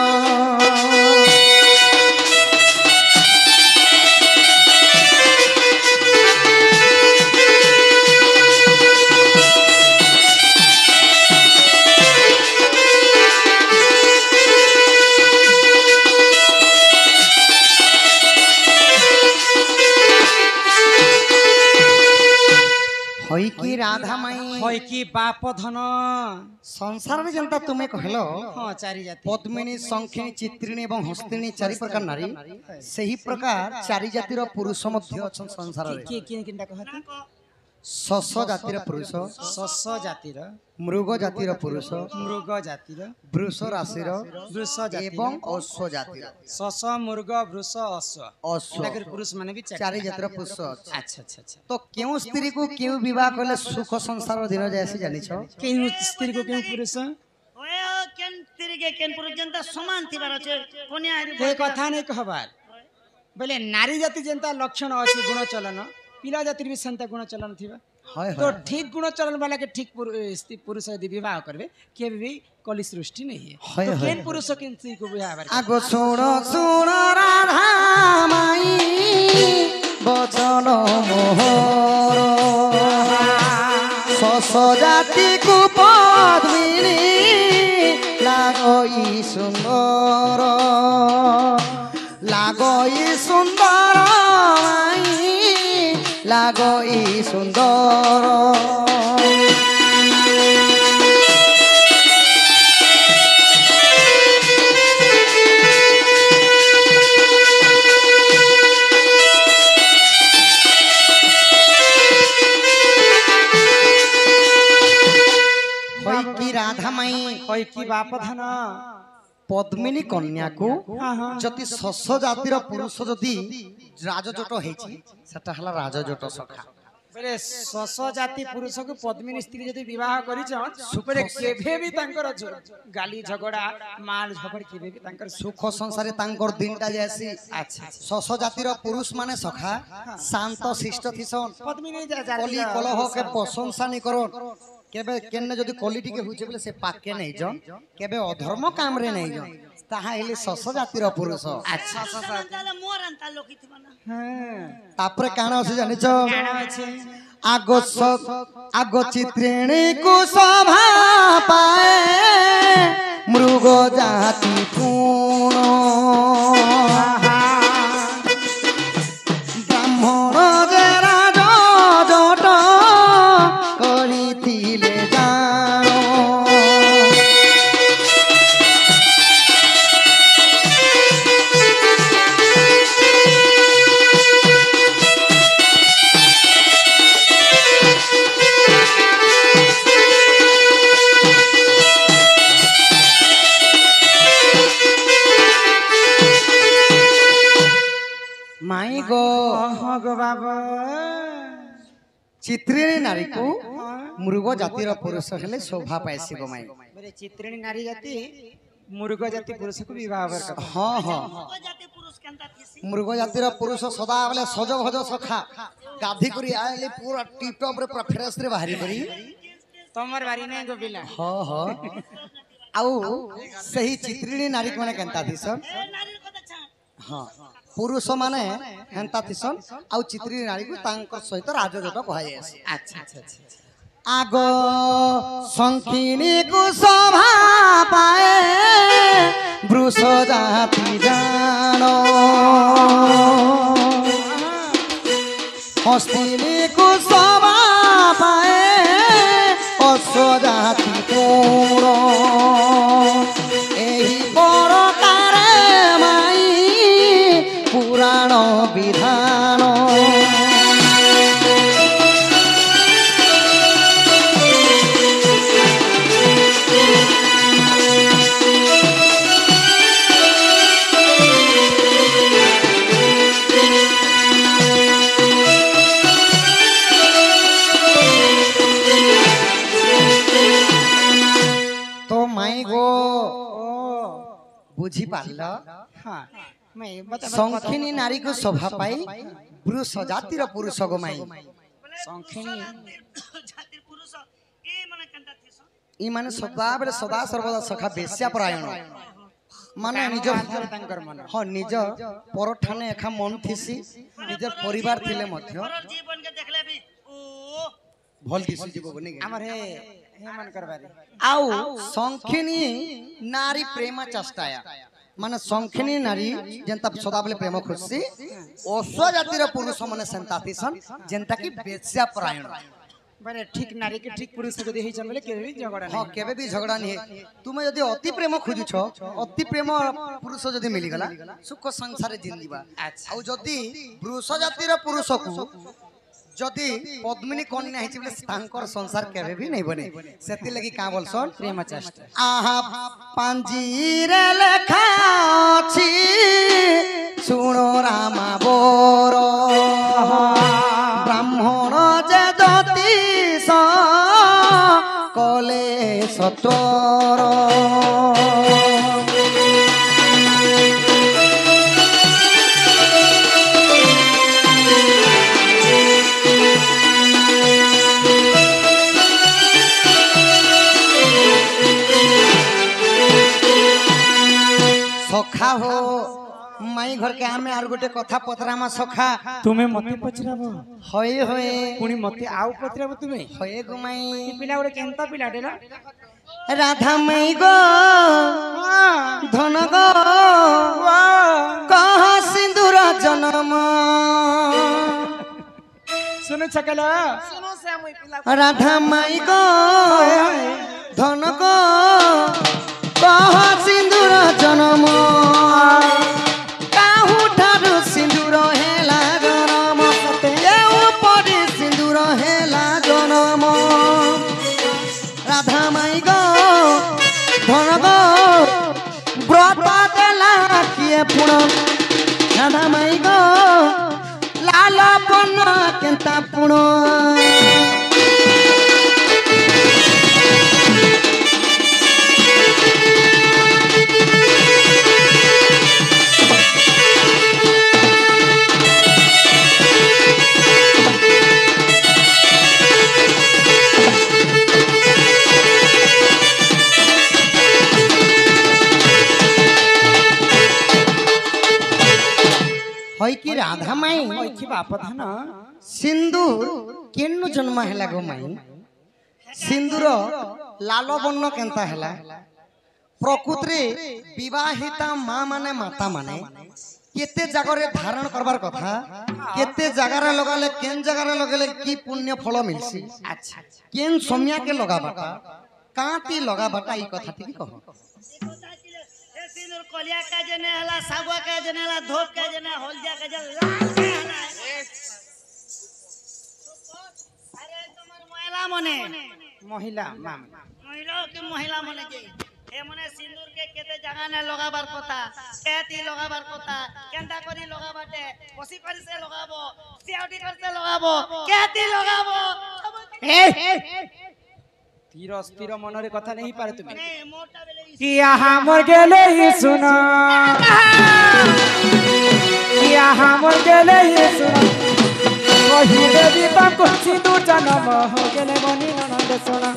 राधा माई होय की बाप धन संसार में जनता तुम्हें कहलो हाँ चारि जाति पद्मिनी शंखिनी चित्रिणी एवं हस्तिनी चारि प्रकार नारी सही प्रकार चारि जातिर पुरुष मध्य अछन संसार रे किए किए किनटा कहते शश जातिर पुरुष शश जातिर मृग जातिर पुरुष मृग जातिर वृष राशिर वृष जातिर एवं अश्व जातिर शश मृग वृष अश्व अश्व ताकर पुरुष माने भी चारि जातिर पुरुष अछि। अच्छा अच्छा अच्छा तो क्यों स्त्री को क्यों विवाह कले सुख संसार दिन जैसे जानिछ केहु स्त्री को केहु पुरुष ओए ओ केन तिरिगे केन पुरुष जनता समान थिबार अछि कोनिया हरि ये कथा नहीं कहबार बोले नारी जाति जनता लक्षण अछि गुण चलन पिला जाति भी संता गुण चलन थिबा हाय तो ठीक गुण चलन वाला के ठीक पुरुष यदि विवाह करबे के भी कली सृष्टि नहीं है हाय तो हाय केन पुरुष केन स्त्री को विवाह करबे आगो सुन सुन राधा माई बचन मोहर शश जाति को पद्मिनी लागई सुंदर माई लागई सुंदर की राधा माई होय की बाप धन पद्मिनी कन्या को हाँ हाँ जति शश जातिर पुरुष जदि राजजोट हेछि सेटा हला राजजोट सखा बोले शश जाति पुरुष को पद्मिनी स्त्री यदि विवाह करिछ सुपरे केभे भी तांकर गाली झगड़ा माल झगड़ केभे भी तांकर सुख संसारे तांकर दिनटा जैसी अच्छा शश जातिर पुरुष माने सखा शांत शिष्ट थिसन पद्मिनी कली कलह के प्रशंसा नि करन केबे केन्ने जदि कली टिके हुचे बोले से पाके नै जन केबे अधर्म काम रे नै जन ताहा हेले शश जातिर पुरुष अच्छा संताले मोर अंता लोकी थिबाना हां तापरे काना अछि जानिछ काना अछि आगो चित्रिणी को शोभा पाए मृग जाति पूर्ण ब्राह्मण जे राज जट करिथिले जान माई गो ओहो गो बाबा चित्रिणी नारी को मृग जातिर पुरुष हेले शोभा पाइसी गो माई बोले चित्रिणी नारी जाति मृग जाति पुरुष को विवाह कर हाँ हाँ को जाति पुरुष केनता थिसी मृग जातिर पुरुष सदा बेले सज भज सखा गाधी करी आइले पूरा टिप टॉप रे पूरा फ्रेश रे बाहरी करी तमर बारी नै गो बिला हाँ हाँ आउ सही चित्रिणी नारी माने केनता थिसन ए नारी को देखा हाँ पुरुष माने हेंता थिसन आउ चित्रिणी नारी को तांकर सहित राजजोट कहा जाय अच्छा अच्छा अच्छा आगो शंखिनी को शोभा पाए वृष जाति जान हस्तिनी को शोभा पाए अश्व जाति पूर्ण एही प्रकार माई पुराण विधान तो माई गो बुझी पारल हां मैं बता शंखिनी नारी को शोभा पाई वृष जातिर पुरुष गो माई शंखिनी जाति पुरुष ए माने केनता थिस ई माने सदा बेले सदा सर्वदा सखा बेश्या परायण माने निज तांकर मन हाँ निज परठाने एखा मन थिसी निज परिवार थिले मध्य और जीवन के देखले भी ओ भल दिसु जीव बने हमर हे मन करबारी आउ शंखिनी नारी प्रेम चेष्टाया माने शंखिनी नारी जेंता सदा बेले प्रेम खुशी अश्व जातिर पुरुष माने सेंता थिसन जेंता की बेश्या परायण माने ठीक नारी के ठीक पुरुष जदी हेइ जमले केबे भी झगड़ा हाँ नहीं केबे भी झगड़ा नहीं है तुम यदि अति प्रेम खोजुछ अति प्रेम पुरुष जदि मिली गला सुख संसार जिंदीबा अच्छा आ जदि वृष जातिर पुरुष को जदि पद्मिनी कन्या हिची बोले तांकर संसार केबे भी नहीं बने सेति लगी का बोलसन प्रेम चेष्टा आहा पांजीरे लेखा अछि सुनो रामा बोर ब्राह्मण जे ज्योतिष कले सतोर सखा हो माई घर के आमे आर गोटे कथा पतरामा सखा तुम्हें मते पचराबो होए होए पुनी मते आउ पचराबो तुम्हें होए गुमाई ई पिला गोटे केनता पिला डेला राधा माई गो धन गो कह सिंदूर जन्म सुनो छकला सुनो से मुई पिला राधा माई गो धन गो कह सिंदूर जन्म काहू ठारू सिंदूर हेला जन्म एउ परि सिंदूर हेला जन्म राधा माई गो धन गो व्रत देला किए पुण राधा माई गो लाल पन केंता पुण होई कि राधा माई ओइ की बाप धन सिंदूर केन्नु जन्म हैला गो माई सिंदूर लाल बर्ण केंता हैला प्रकृति विवाहिता माँ माने माता माने केते जगरे धारण करबार कथा केते जगरे लगाले केन जगरे लगाले की पुण्य फल मिलसी अच्छा केन सोमिया के लगाबाटा कांती लगाबाटा ई कथा ती कहो सिंदूर कलिया का जने हला सागवा का जने हला धोप का जने हल्दिया का जने लाल का हला अरे तुम्हार महिला मने महिला माम महिला के महिला मने जे हे मने सिंदूर के केते जगह ने लगाबार কথা केती लगाबार কথা केंदा करी लगाबाटे पसी करी से लगाबो सियाउटी करते लगाबो केती लगाबो तीर अस्थिर मनरे कथा नहीं पारे तुम्हें ने मोटा बेले कि यहाँ मर गेले ही सुना कि यहाँ मर गेले ही सुना कही देवी ताको सिंदूर जन्म हो गेले बनी ननद सोना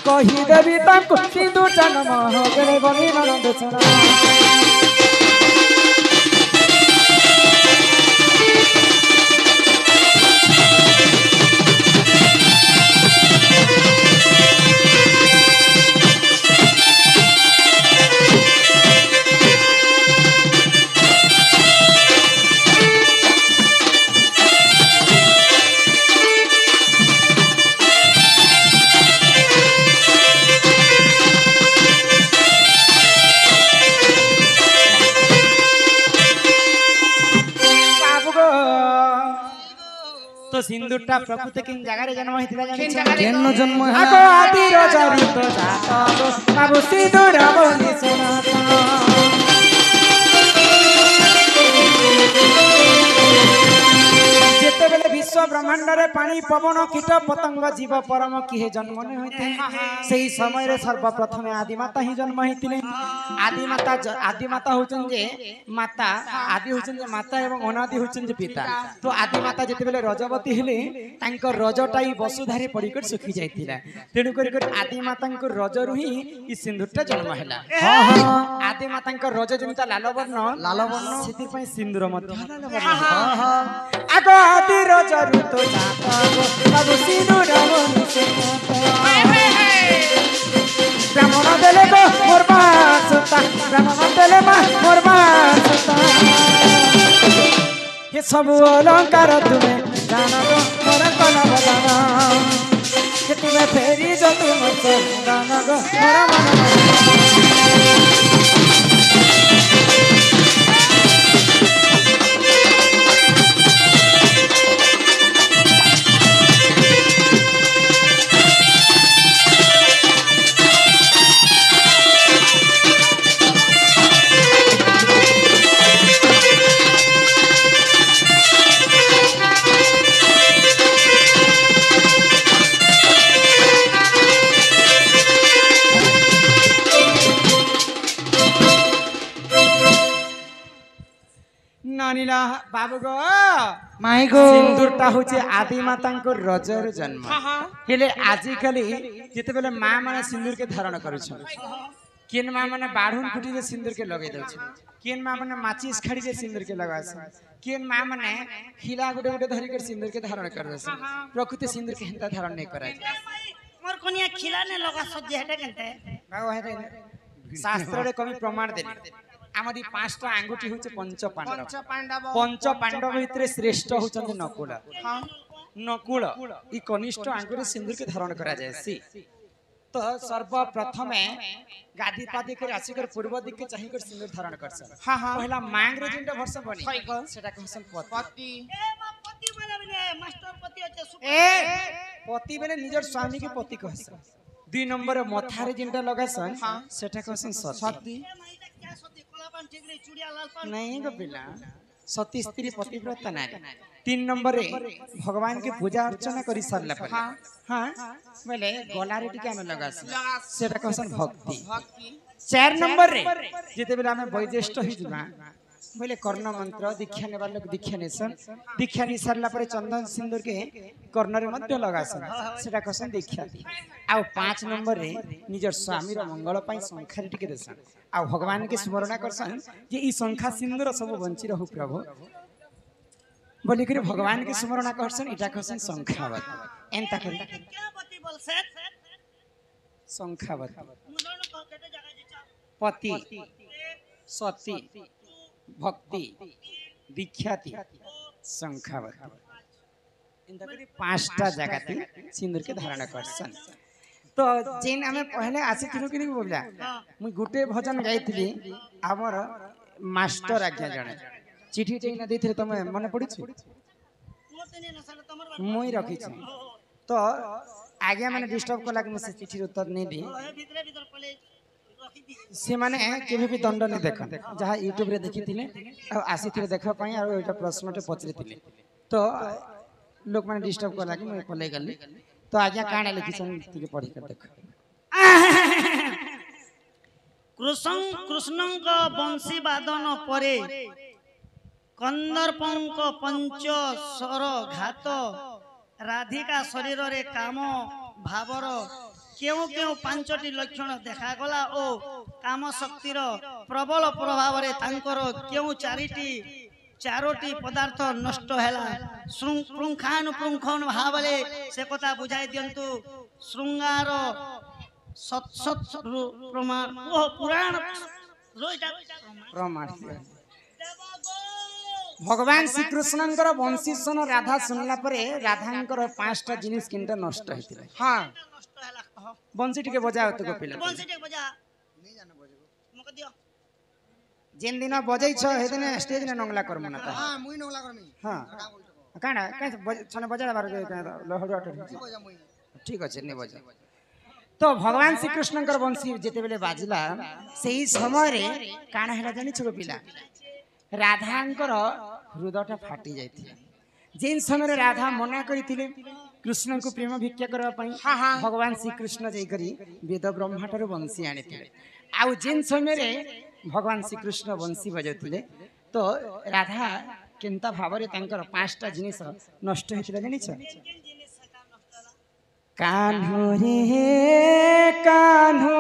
कही देवी ताको सिंदूर जन्म हो गेले बनी ननद सोना तो सिंदूरटा प्रकृति किन जगह जन्म होइतिला जानि केन्नु जन्म आगो हैला आदि रजरी तो जात बाबू सिंदूर बनी सोना जेते बेले विश्व ब्रह्मांड रे पानी पवन कीट पतंग जीव परम किहे जन्म ने होइते सेही समय रे सर्वप्रथम आदि माता ही जन्म होइतिले आदि माता होचन जे माता आदि होचन जे माता एवं अनादि होचन जे पिता तो आदि माता जेते बेले रजवती हेले तांको रजटाई वसुधारे पडिकर सुखी जाइतिला तेनु करी आदि मातांको रजरु ही ई सिंदूरटा जन्म हैला हां हां आदि मातांको रज जमिता लाल वर्ण सेति पई सिंदूर मध्य लाल वर्ण हां हां आगो आदि रजरु तो जाता बाबू सिंदूर बनी सोना ब्राह्मण देले गो मोर सुता ब्राह्मण देले मा मोर सुता ये सब अलंकार तुम्हें जानो मोर कन बदन कि तुम्हें फेरी जो तुम चंदन गो मोर मन नानीला बाबू गो माई गो सिंदूरटा होचे आदि मातांको रजर जन्म हेले आजि काली जेते बेले मां माने सिंदूर के धारण करू छ केन मां माने बाढुन फुटी रे सिंदूर के लगै दउ छ केन मां माने माचिस खड़ी रे सिंदूर के लगा छ केन मां माने खिला गुटे गुटे धरि के सिंदूर के धारण कर दस प्रकृति सिंदूर के हिंता धारण नहीं करा मोर कोनिया खिलाने लगा सज्जे हेटे केनते बाबू हेते शास्त्र रे कवि प्रमाण देली आमदी पांचटा आंगुठी होचे पंच पांडव भितर श्रेष्ठ होचंदी नकुल नकुल ई कनिष्ठ आंगुठी सिंदूर के धारण करा जाय सी तो सर्वप्रथम गादी पादी कर आसी कर पूर्व दिख के चाहि कर सिंदूर धारण करछ पहला मांग रे जिंदा वर्ष बनी सेटा कहसन पति ए बा पति बोले बने मास्टर पति আছে ए पति बेले निजर स्वामी के पति कहस दुई नंबर मथारे जिंदा लगासन सेटा कहसन सती क्या सती कोलापान ठीक रे चूड़िया लाल पान नहीं गो पिला सती स्त्री पतिव्रता नारी 3 नंबर रे भगवान के पूजा अर्चना करी सारला पर हां बोले गला रे टिका में लगास सेटा कहसन भक्ति 4 नंबर रे जेते बेला में वैज्येष्ठ हि जुमा बोले कर्ण मंत्र दीक्षा नेबार लोग दीक्षा नेसन दीक्षा नि सारला पर चंदन सिंदूर के कर्ण रे मध्य लगासन सेटा कहसन दीक्षा आ 5 नंबर रे निजर स्वामी रो मंगल पई संख्या रे टिके देसन आ भगवान के स्मरण करसन जे ई संख्या सिंदूर सब बंची रहु प्रभु बोली करे भगवान के स्मरण करसन इटा कहसन संख्यावत एंता करी क्या पति बोल से संख्यावत मुदन को केते जगह जिचा पति सती भक्ति दीक्षाती संख्यावत एंता करी पांचटा जगह सिंदूर के धारण करसन तो जेन हमें पहले आसी थिलु कि बोला मुई गुटे भजन गाइथिली हमर मास्टर आज्ञा जणे चिठी टेना देथिले तमे मने पड़ी छी मोते ने नसल तमर मुई रखी छी तो आज्ञा माने डिस्टर्ब कला कि से चिठी उत्तर नहीं दी भीतर भीतर पले रखी दी से माने केबे भी दंड नहीं देखन जहा YouTube रे देखि थिले आ आसी थिले देखा पई आ एटा प्रश्नटे पचरे थिले तो लोक माने डिस्टर्ब कला कि मुई पले गली तो आज्ञा काणे लिखि सन तिके पढ़ी कर देख कृष्णଙ୍କ ବଂଶୀ ବାଦନ ପରେ କନ୍ଦର୍ପଙ୍କ ପଞ୍ଚ ସ୍ୱର ଘାତ ରାଧିକା ଶରୀରରେ କାମ ଭାବର କେଉଁ କେଉଁ ପାଞ୍ଚଟି ଲକ୍ଷଣ ଦେଖାଗଲା ଓ କାମ ଶକ୍ତିର ପ୍ରବଳ ପ୍ରଭାବରେ ତାଙ୍କର କେଉଁ ଚାରୋଟି ପଦାର୍ଥ ନଷ୍ଟ ହେଲା ପୁଙ୍ଖାନୁପୁଙ୍ଖ ଭାବରେ ସେ କଥା ବୁଝାଇ ଦିଅନ୍ତୁ ଶୃଙ୍ଗାର प्रमाण ओ पुराण प्रमाण भगवान श्री कृष्णंकर वंशी सन राधा सुनला परे राधांकर पांचटा जिनिस किंटा नष्ट हेतिले हां वंशी टिके बजाओ तो गोपिला वंशी टिके बजा नहीं जानो बजाबो मके दियो जेन दिन बजाई छ हेदिन स्टेज ने नंगला करमु ना हां मुई नंगला करमी हां काना छने बजा बार लहड़ अट ठीक अछि ने बजा तो भगवान श्री कृष्णंकर वंशी जेते बेले बाजिला सेही समय रे काना हेला जानि छ गोपिला राधांकर हृदयटा फाटी जाइथिला जेन समय राधा मना करिथिले कृष्ण को प्रेम भिक्षा करबा पई भगवान श्री कृष्ण जई करी वेद ब्रह्माटर वंशी आनिथिले आ जेन समय रे भगवान श्री कृष्ण वंशी बजाउथिले तो राधा केनता भावरे तांकर पांचटा जिनिस नष्ट हेतिला जानि छ कान्हो रे कान्हो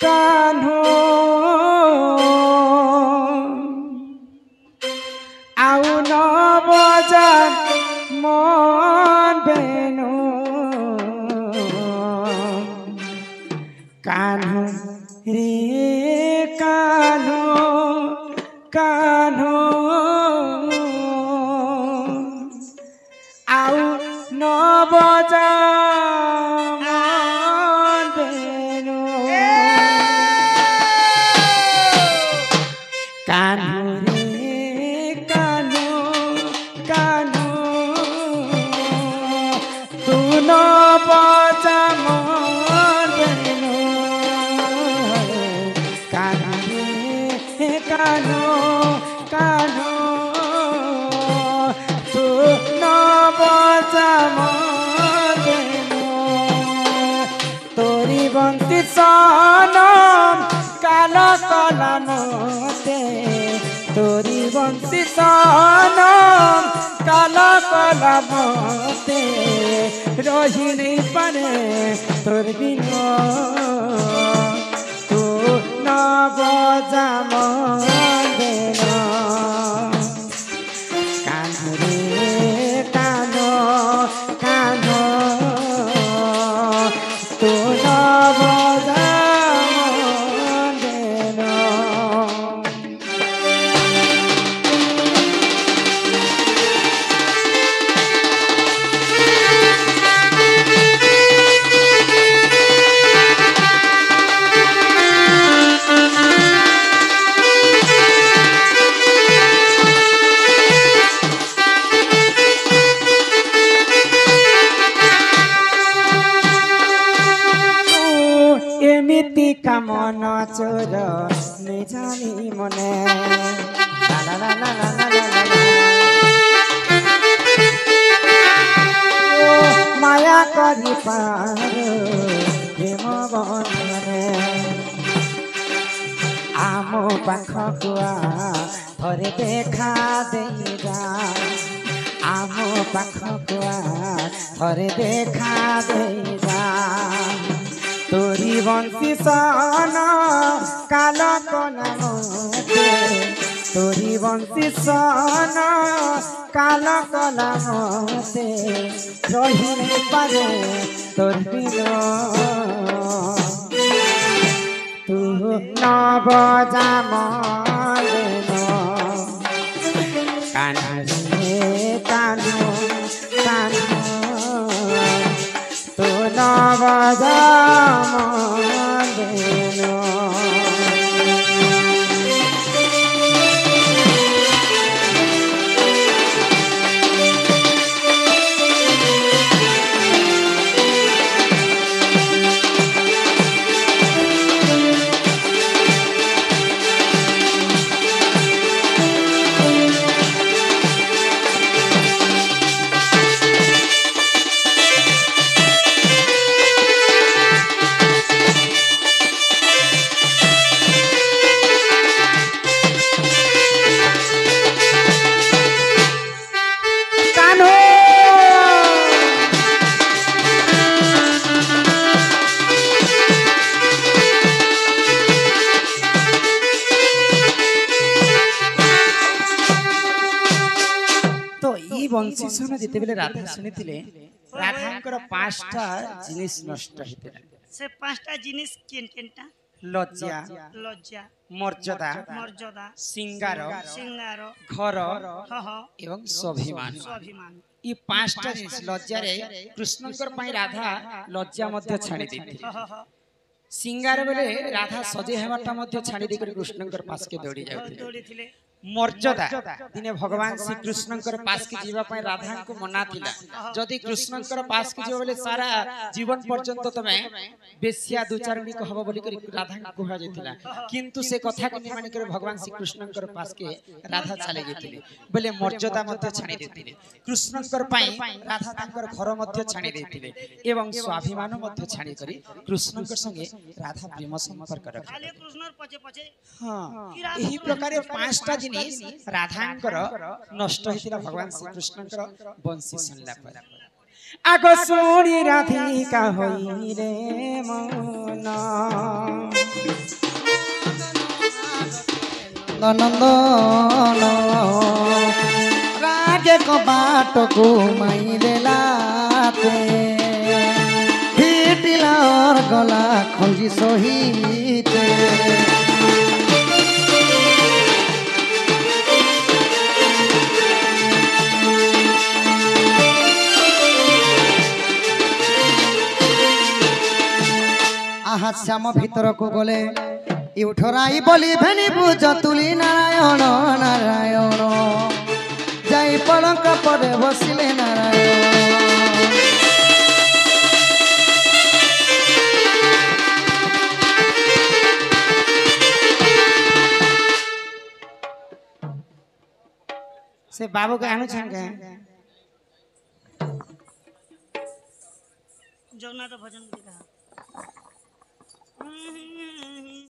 कान्हो आउ न बजा मन बेनु कान्हो रे कान्हो कान्हो कान्हा रे कान्हो कान्हो तू न बजा मदेनु तोरी बंसी सनम काल कलमते तोरी बंसी सनम काल कलमते रही नहीं पारे तोर बिना तू न बजा मदेनु कान्हा रे कान्हो कान्हो तू न बजा मदेनु एमिति कामन चोर नै जानी मने ला ला ला ला ला ला ला ला। ओ माया करी पारो प्रेम बंधने आमो पाखकु थरे देखा देगा आमो पाखकु थरे देखा देगा तोरी बंसी सन काल कलमते तोरी बंसी सन काल कलमते रही नहीं पारे तोर बिना तू न बजा मदेनु कान्हा रे कान्हो कान्हो तू न बजा मदेनु बंशी सन जिते बेले राधा शुणी राधांकर पांचटा जिनिस नष्ट होता से पांचटा जिनिस केन केनटा लज्जा लज्जा मर्यादा मर्यादा सिंगार सिंगार घर हह एवं स्वाभिमान स्वाभिमान ये पांचटा जिनिस लज्जा रे कृष्णकर पई राधा लज्जा मध्य छाड़ी देती हह सिंगार बेले राधा सजे हेबाटा मध्य छाड़ी देकर कृष्णकर पास के दौड़ी जाउथि दौड़ी थिले मर्यादा दिने भगवान श्री कृष्णकर पास के जीवा पई राधा को मना थिला जदि कृष्णकर पास के जीवा बेले सारा जीवन पर्यंत तमे बेसिया दुचारणी कहबो बोली कर राधा को कहा जायतिला किंतु से कथा के मानि कर भगवान श्री कृष्णकर पास के राधा चले गेतिले बोले मर्यादा मध्य छाणी देतिले कृष्णकर पई राधा तांकर घर मध्य छाणी देतिले एवं स्वाभिमान मध्य छाणी करी कृष्णकर संगे राधा प्रेम संपर्क रखले खाली कृष्णर पछे पछे हां एही प्रकार पांचटा जिनिस राधांकर नष्ट होइतिला भगवान श्री कृष्णकर वंशी सुनला पर आगो सोनी राधिका होई रे मन नंदन रागे को बाट को माइले लाते फिटिला और गला खंजी सहिते आहा श्याम भीतर को गले उठराई बोली भेनी बुझ तुली नारायण नारायण जाई पलंक परे बसिले नारायण से बाबू के आनु छंगे जगन्नाथ भजन दिखा